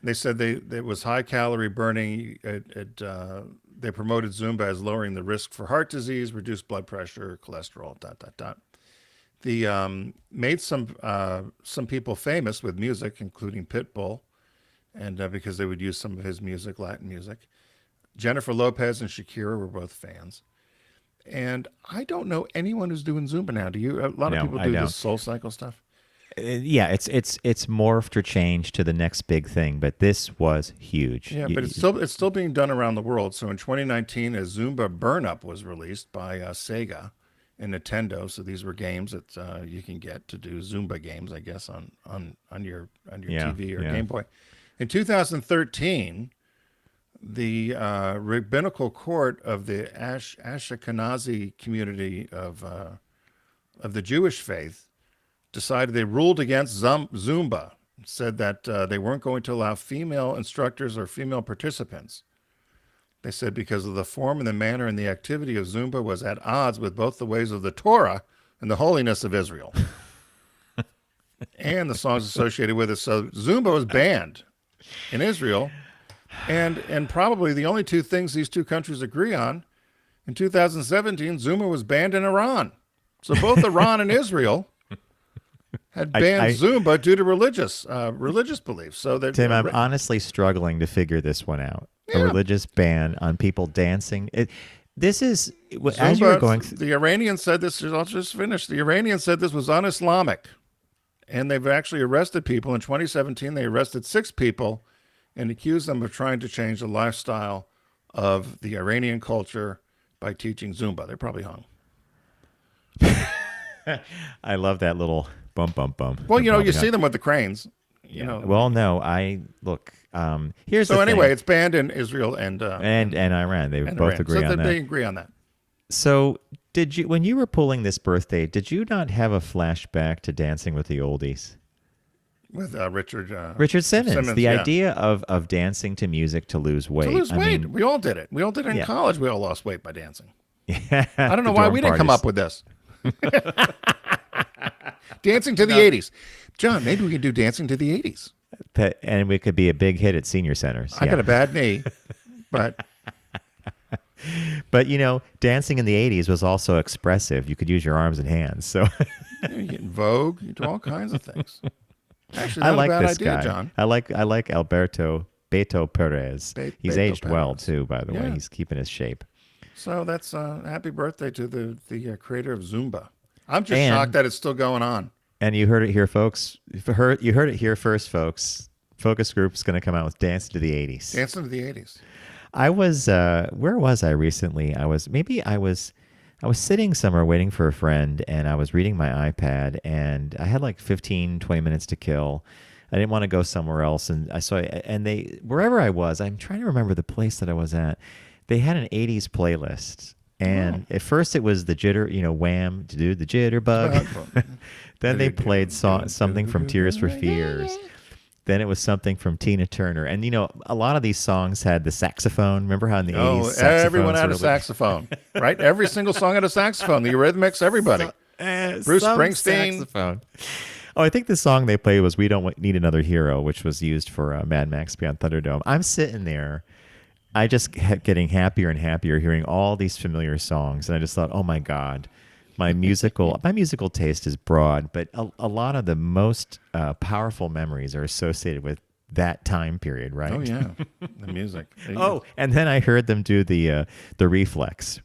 They said it was high calorie burning. They promoted Zumba as lowering the risk for heart disease, reduced blood pressure, cholesterol, ... They made some people famous with music, including Pitbull, and because they would use some of his music, Latin music. Jennifer Lopez and Shakira were both fans. And I don't know anyone who's doing Zumba now. Do you? A lot of people do this Soul Cycle stuff. Yeah, it's morphed or changed to the next big thing, but this was huge. Yeah, but it's still being done around the world. So in 2019, a Zumba Burn Up was released by Sega and Nintendo. So these were games that you can get to do Zumba games, I guess, on your TV or Game Boy. In 2013, the rabbinical court of the Ashkenazi community of the Jewish faith decided they ruled against Zumba, said that they weren't going to allow female instructors or female participants. They said because of the form and the manner and the activity of Zumba was at odds with both the ways of the Torah and the holiness of Israel and the songs associated with it. So Zumba was banned in Israel. And probably the only two things these two countries agree on, in 2017, Zumba was banned in Iran. So both Iran and Israel had banned Zumba due to religious beliefs. So Tim, I'm honestly struggling to figure this one out. Yeah. A religious ban on people dancing. This is, Zumba, as you were going the Iranians said this, I'll just finish. The Iranians said this was un-Islamic. And they've actually arrested people. In 2017, they arrested 6 people and accused them of trying to change the lifestyle of the Iranian culture by teaching Zumba. They're probably hung. I love that little bump. Well, you see them with the cranes. Well, no, look. Here's so the anyway, thing. It's banned in Israel and Iran. They both Iran. agree so on that. They agree on that. So, did you, when you were pulling this birthday, did you not have a flashback to Dancing with the Oldies? With Richard Simmons, the yeah. idea of dancing to music to lose weight. To lose I weight. mean, We all did it. We all did it in Yeah. college. We all lost weight by dancing. I I don't know why we didn't come up with this. Dancing to the 80s. John, maybe we can do Dancing to the 80s. and we could be a big hit at senior centers. I got a bad knee, but But dancing in the 80s was also expressive. You could use your arms and hands. So you get in Vogue. You do all kinds of things. Actually, I not like a bad this idea, guy. John. I like Beto Perez. He's Beto aged well Perez. too, by the way. Yeah. He's keeping his shape. So that's happy birthday to the creator of Zumba. I'm just And- shocked that it's still going on. And you heard it here, folks. You heard it here first, folks. Focus Group's going to come out with Dance to the 80s. Dancing to the 80s. I was where was I recently? I was sitting somewhere waiting for a friend, and I was reading my iPad, and I had like 15, 20 minutes to kill. I didn't want to go somewhere else, and wherever I was, I'm trying to remember the place that I was at. They had an 80s playlist. And at first it was the jitter, Wham, to do the jitterbug. Then they played something from Tears for Fears. Then it was something from Tina Turner. And, a lot of these songs had the saxophone. Remember how in the 80s saxophones everyone had were a saxophone, right? Every single song had a saxophone. The Eurythmics, everybody. Bruce some Springsteen. Saxophone. Oh, I think the song they played was We Don't Need Another Hero, which was used for Mad Max Beyond Thunderdome. I'm sitting there. I just kept getting happier and happier hearing all these familiar songs. And I just thought, oh, my God. My musical taste is broad, but a lot of the most powerful memories are associated with that time period, right? Oh, yeah. The music. Oh, and then I heard them do the reflex.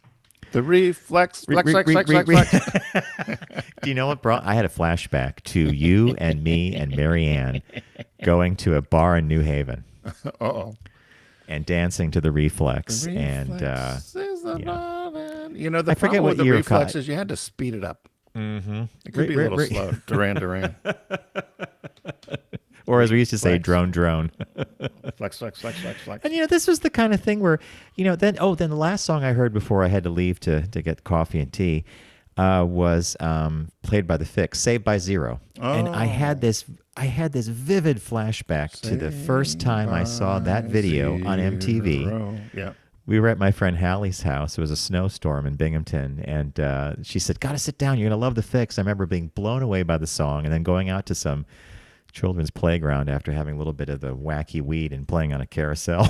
The reflex. Flex. Do you know what brought? I had a flashback to you and me and Marianne going to a bar in New Haven. Uh-oh. And dancing to the reflex. The reflex is the love. The I forget problem what with the year reflex caught. is you had to speed it up. Mm-hmm. It could be a little slow. Duran. Or as we used to say, Flex. drone. Flex. And this was the kind of thing where, then the last song I heard before I had to leave to get coffee and tea was played by the Fix, Saved by Zero. And I had this vivid flashback to the first time I saw that video on MTV. Yeah. We were at my friend Hallie's house. It was a snowstorm in Binghamton, and she said, "Got to sit down. You're going to love the Fix." I remember being blown away by the song and then going out to some children's playground after having a little bit of the wacky weed and playing on a carousel.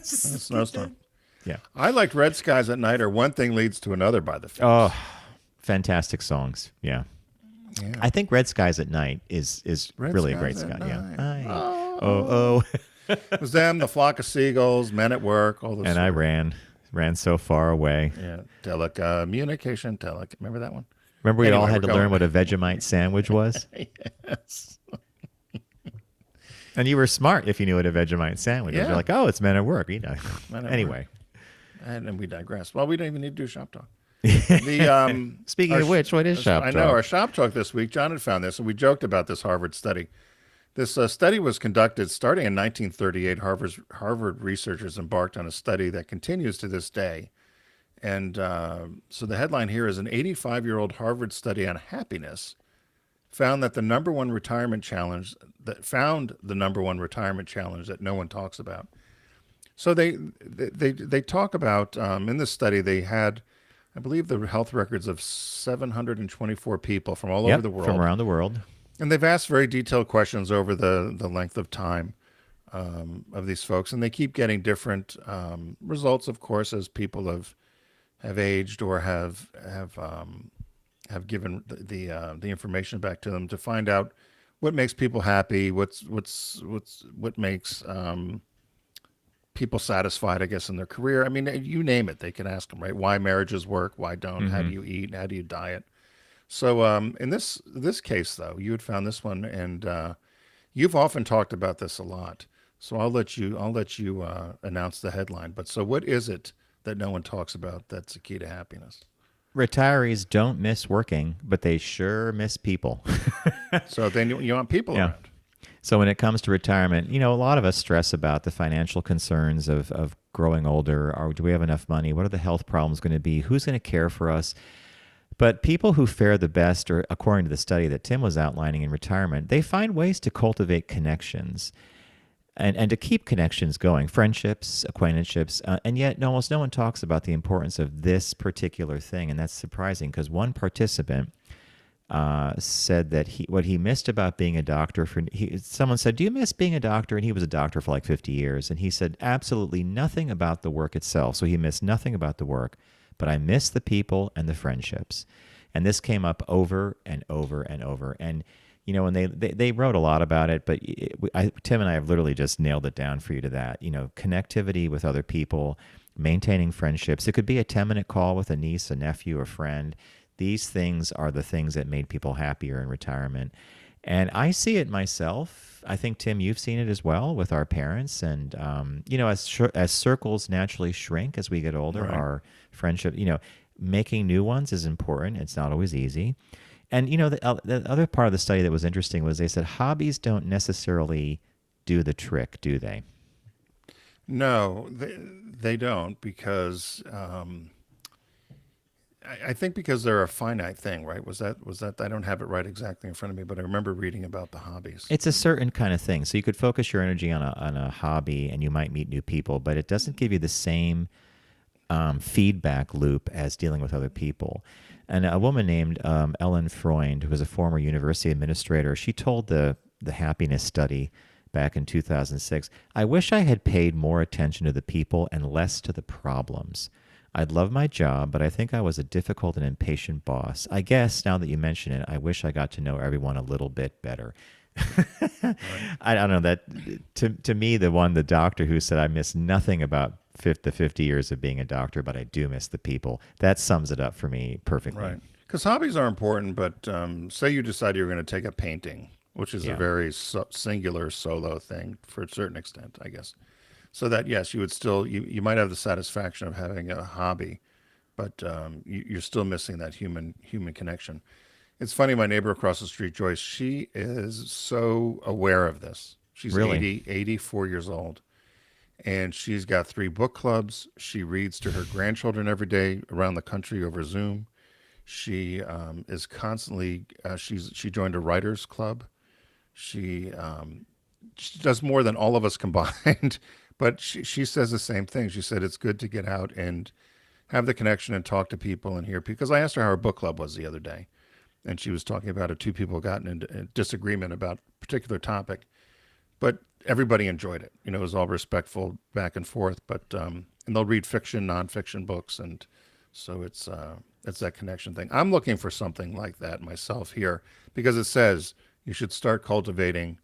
Snowstorm. Yeah. I liked Red Skies at Night or One Thing Leads to Another by the Fix. Oh, fantastic songs. Yeah. I think Red Skies at Night is really a great Skies song. at Yeah. Night. Oh. It was them, The Flock of Seagulls, Men at Work, all those. And I ran so far away. Yeah. Telecommunication. Remember that one? Remember we all Anyway, had to we're learn going- what a Vegemite sandwich was? Yes. And you were smart if you knew what a Vegemite sandwich was. Yeah. You're like, oh, it's Men at Work. Men at Anyway. And then we digress. Well, we don't even need to do shop talk. The Speaking of which, what is shop I talk? know our shop talk this week. John had found this, and we joked about this Harvard study. This study was conducted starting in 1938. Harvard researchers embarked on a study that continues to this day. And so the headline here is an 85-year-old Harvard study on happiness found the number one retirement challenge that no one talks about. So they talk about in this study they had, I believe, the health records of 724 people from all over the world. From around the world. And they've asked very detailed questions over the length of time of these folks, and they keep getting different results, of course, as people have aged or have given the information back to them to find out what makes people happy, what makes people satisfied, I guess, in their career. I mean, you name it, they can ask them, right? Why marriages work, why don't? Mm-hmm. How do you eat? How do you diet? So in this case, though, you had found this one, and you've often talked about this a lot. So I'll let you announce the headline. But so what is it that no one talks about that's the key to happiness? Retirees don't miss working, but they sure miss people. So then you want people around. So when it comes to retirement, a lot of us stress about the financial concerns of growing older? Or do we have enough money? What are the health problems going to be? Who's going to care for us? But people who fare the best, or according to the study that Tim was outlining in retirement, they find ways to cultivate connections and to keep connections going, friendships, acquaintanceships, and yet almost no one talks about the importance of this particular thing, and that's surprising because one participant said that what he missed about being a doctor, someone said, do you miss being a doctor? And he was a doctor for like 50 years, and he said absolutely nothing about the work itself, so he missed nothing about the work, but I miss the people and the friendships. And this came up over and over and over, and when they wrote a lot about it, but Tim and I have literally just nailed it down for you to that. Connectivity with other people, maintaining friendships. It could be a 10-minute call with a niece, a nephew, a friend. These things are the things that made people happier in retirement. And I see it myself. I think, Tim, you've seen it as well with our parents. And, as circles naturally shrink as we get older, Right. Our friendship, making new ones is important. It's not always easy. And, the other part of the study that was interesting was they said hobbies don't necessarily do the trick, do they? No, they don't, because I think because they're a finite thing, right? Was that I don't have it right exactly in front of me, but I remember reading about the hobbies. It's a certain kind of thing. So you could focus your energy on a hobby and you might meet new people, but it doesn't give you the same feedback loop as dealing with other people. And a woman named Ellen Freund, who was a former university administrator, she told the happiness study back in 2006, I wish I had paid more attention to the people and less to the problems. I'd love my job, but I think I was a difficult and impatient boss. I guess, now that you mention it, I wish I got to know everyone a little bit better. Right. I don't know, that to me, the doctor who said, I miss nothing about the 50 years of being a doctor, but I do miss the people. That sums it up for me perfectly. Right. Because hobbies are important, but say you decide you're going to take up painting, which is a very singular solo thing for a certain extent, I guess. So that, yes, you would still, you might have the satisfaction of having a hobby, but you're still missing that human connection. It's funny, my neighbor across the street, Joyce, she is so aware of this. She's Really? 84 years old. And she's got 3 book clubs. She reads to her grandchildren every day around the country over Zoom. She is constantly, she joined a writers club. She does more than all of us combined, but she says the same thing. She said it's good to get out and have the connection and talk to people and hear people. Because I asked her how her book club was the other day, and she was talking about it. 2 people gotten into a disagreement about a particular topic, but everybody enjoyed it. It was all respectful back and forth, but and they'll read fiction, nonfiction books, and so it's that connection thing. I'm looking for something like that myself here, because it says you should start cultivating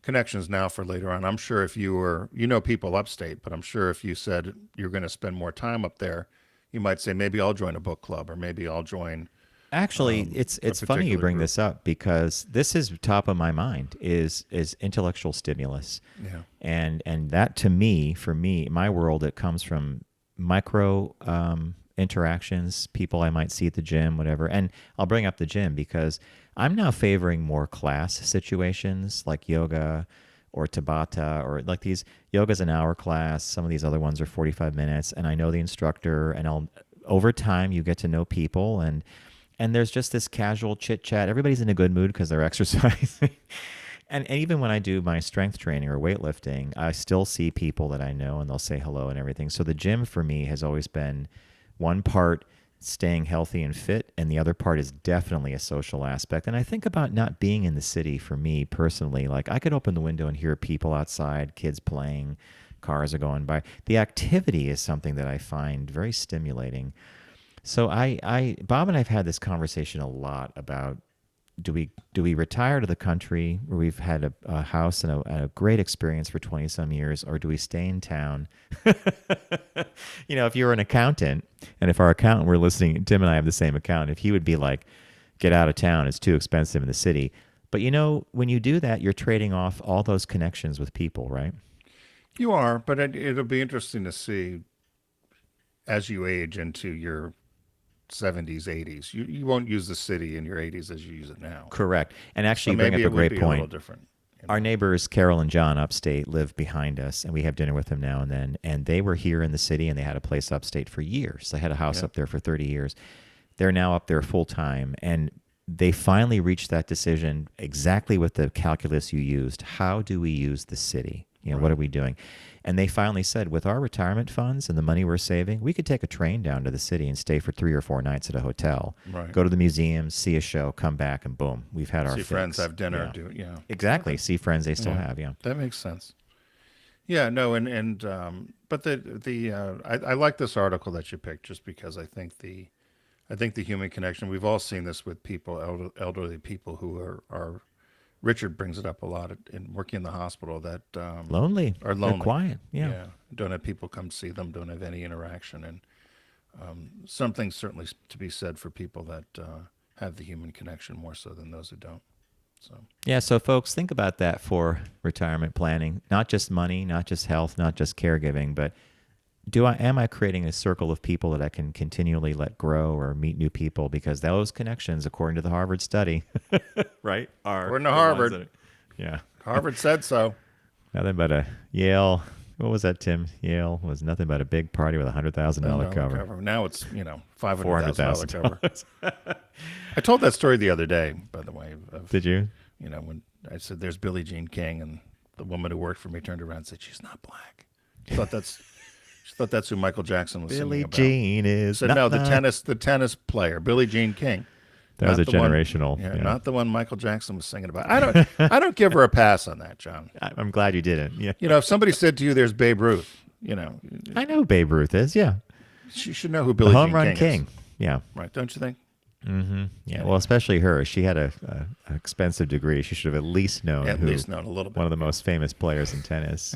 connections now for later on. I'm sure if you were, people upstate, but I'm sure if you said you're going to spend more time up there, you might say, maybe I'll join a book club, or maybe I'll join. Actually, it's funny you bring this up, because this is top of my mind is intellectual stimulus. Yeah. And that, to me, for me, my world, it comes from micro interactions, people I might see at the gym, whatever. And I'll bring up the gym because I'm now favoring more class situations like yoga or Tabata, or like these. Yoga's an hour class. Some of these other ones are 45 minutes, and I know the instructor, and over time you get to know people, and there's just this casual chit chat. Everybody's in a good mood because they're exercising. And even when I do my strength training or weightlifting, I still see people that I know, and they'll say hello and everything. So the gym for me has always been one part staying healthy and fit, and the other part is definitely a social aspect. And I think about not being in the city for me personally. Like, I could open the window and hear people outside, kids playing, cars are going by. The activity is something that I find very stimulating. So Bob and I have had this conversation a lot about, do we retire to the country where we've had a house and a great experience for 20 some years, or do we stay in town? If you're an accountant, and if our accountant were listening, Tim and I have the same accountant, if he would be like, get out of town, it's too expensive in the city. But when you do that, you're trading off all those connections with people, right? You are, but it'll be interesting to see as you age into your 70s, 80s. You won't use the city in your 80s as you use it now. Correct. And actually, So you bring maybe up a it would great be a little point. different. Our neighbors, Carol and John upstate, live behind us, and we have dinner with them now and then. And they were here in the city, and they had a place upstate for years. They had a house up there for 30 years. They're now up there full time, and they finally reached that decision exactly with the calculus you used. How do we use the city? What are we doing? And they finally said, with our retirement funds and the money we're saving, we could take a train down to the city and stay for 3 or 4 nights at a hotel. Right. Go to the museums, see a show, come back, and boom, we've had our See fix. friends, have dinner, Yeah. Exactly. See friends they still have. Yeah. That makes sense. Yeah, no, but I like this article that you picked just because I think the human connection. We've all seen this with people, elderly people who are. Richard brings it up a lot in working in the hospital that Lonely. are lonely, They're quiet. Yeah. Don't have people come see them, don't have any interaction, and something certainly to be said for people that have the human connection more so than those who don't. So folks, think about that for retirement planning. Not just money, not just health, not just caregiving, but am I creating a circle of people that I can continually let grow or meet new people? Because those connections, according to the Harvard study, right, are according to Harvard. Harvard said so. Nothing but a Yale. What was that, Tim? Yale was nothing but a big party with $100,000 cover. Now it's $500,000 cover. I told that story the other day, by the way. Did you? When I said there's Billie Jean King, and the woman who worked for me turned around and said she's not black. She thought that's who Michael Jackson was singing about. Billie Jean is. Said no, the tennis player, Billie Jean King. That was a generational. Not the one Michael Jackson was singing about. I don't give her a pass on that, John. I'm glad you didn't. Yeah. If somebody said to you, "There's Babe Ruth," I know who Babe Ruth is. Yeah. She should know who Billie Jean King is. Home run king. Yeah. Right. Don't you think? Mm-hmm. Yeah. Well, especially her. She had an expensive degree. She should have at least known. At least known a little bit. One of the most famous players in tennis.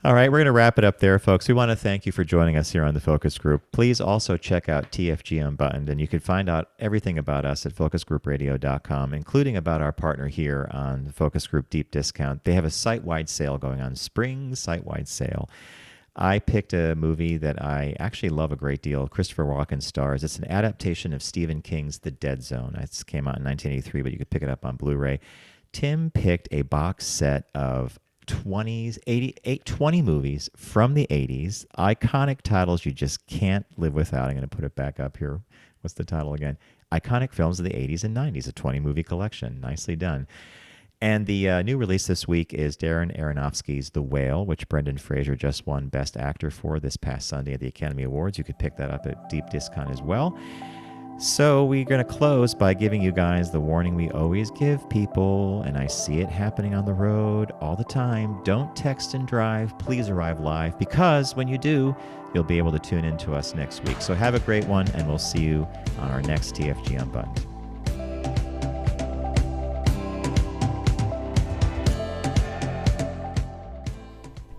All right, we're going to wrap it up there, folks. We want to thank you for joining us here on the Focus Group. Please also check out TFG Unbuttoned, and you can find out everything about us at focusgroupradio.com, including about our partner here on the Focus Group Deep Discount. They have a site-wide sale going on, spring site-wide sale. I picked a movie that I actually love a great deal. Christopher Walken stars. It's an adaptation of Stephen King's The Dead Zone. It came out in 1983, but you could pick it up on Blu-ray. Tim picked a box set of 20 movies from the 80s, iconic titles you just can't live without. I'm going to put it back up here. What's the title again? Iconic films of the 80s and 90s, a 20-movie collection. Nicely done. And the new release this week is Darren Aronofsky's The Whale, which Brendan Fraser just won Best Actor for this past Sunday at the Academy Awards. You could pick that up at Deep Discount as well. So we're going to close by giving you guys the warning we always give people, and I see it happening on the road all the time. Don't text and drive. Please arrive live, because when you do, you'll be able to tune in to us next week. So have a great one, and we'll see you on our next TFG Unbuttoned.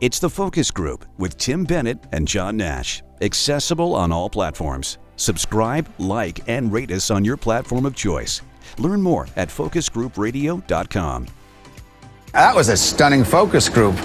It's the Focus Group with Tim Bennett and John Nash. Accessible on all platforms. Subscribe, like, and rate us on your platform of choice. Learn more at focusgroupradio.com. That was a stunning focus group.